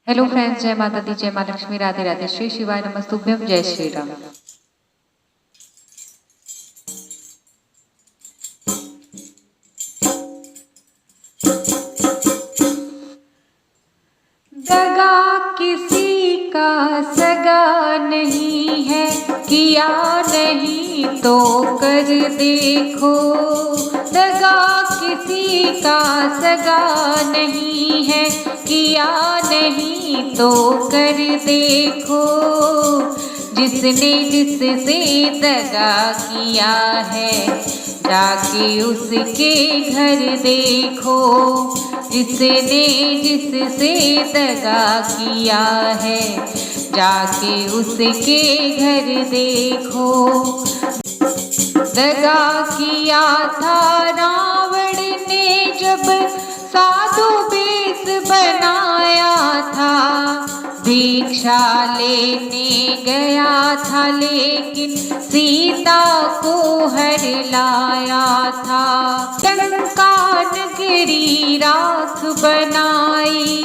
Hello friends, जय माता दी, जय माँ लक्ष्मी, राधे राधे, श्री शिवाय नमस्तुभ्यम, जय श्री राम। दगा किसी का सगा नहीं है, किया नहीं तो कर देखो। दगा किसी का सगा नहीं है, किया नहीं तो कर देखो। जिसने जिससे दगा किया है, जाके उसके घर देखो। जिसने जिससे दगा किया है, जाके उसके घर देखो। दगा किया था रावण ने जब साधु वेश बनाया था। भिक्षा लेने गया था लेकिन सीता को हर लाया था। लंका नगरी राख बनाई,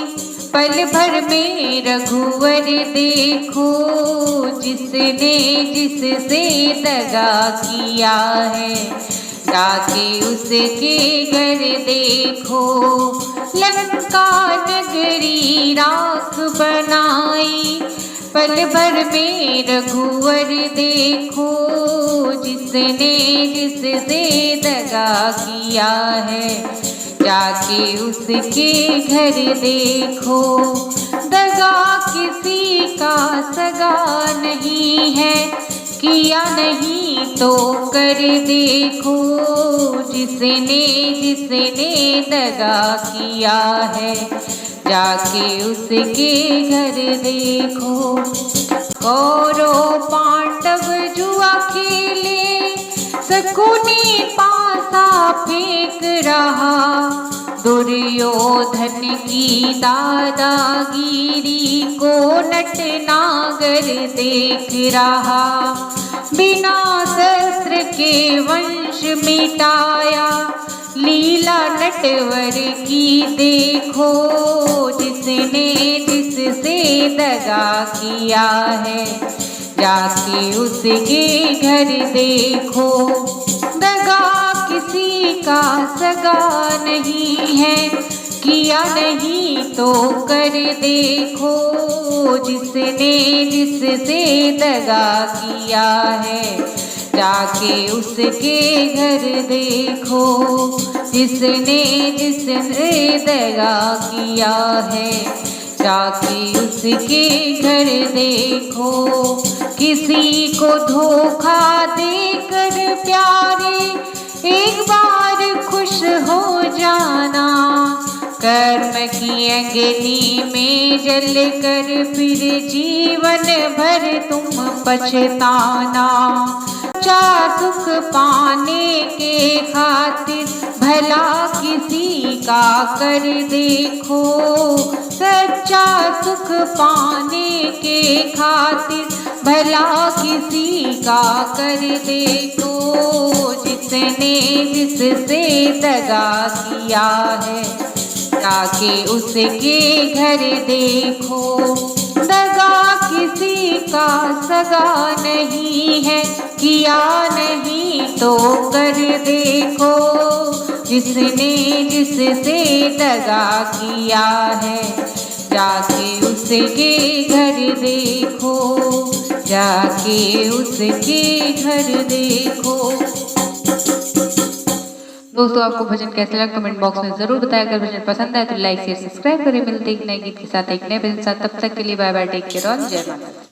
पल भर में रघुवर देखो। जिसने जिससे दगा किया है, जाके उसके घर देखो। लंका नगरी राख बनाई, पल भर में रघुवर देखो। जिसने जिससे दगा किया है, जाके उसके घर देखो। दगा किसी का सगा नहीं है, किया नहीं तो कर देखो। जिसने जिसने दगा किया है, जाके उसके घर देखो। कौरव पांडव जुआ खेले, शकुनी पासा फेंक रहा। दुर्योधन की दादागिरी को नटनागर देख रहा। बिना शस्त्र के वंश मिटाया, लीला नटवर की देखो। जिसने जिससे दगा किया है, जाके उसके घर देखो। दगा किसी का सगा नहीं है, किया नहीं तो कर देखो। जिसने जिससे दगा किया है, जाके उसके घर देखो। जिसने जिसने दगा किया है, जाके उसके घर देखो। किसी को धोखा देकर प्यारे, एक बार खुश हो जाना। कर्म की अग्नि में जल कर फिर जीवन भर तुम पछताना। सच्चा सुख पाने के खातिर भला किसी का कर देखो। सच्चा सुख पाने के खातिर भला किसी का कर देखो। जिसने जिससे दगा किया है, जाके उसके घर देखो। दगा किसी का सगा नहीं है, किया नहीं तो कर देखो। जिसने जिससे दगा किया है, जाके उसके घर देखो। जाके उसके घर देखो। दोस्तों, आपको भजन कैसा लगा कमेंट बॉक्स में जरूर बताया। अगर भजन पसंद आए तो लाइक शेयर सब्सक्राइब करें। मिलते एक नए गीत के साथ, एक नए भजन के साथ। तब तक के लिए बाय बाय, टेक केयर, जय माता दी।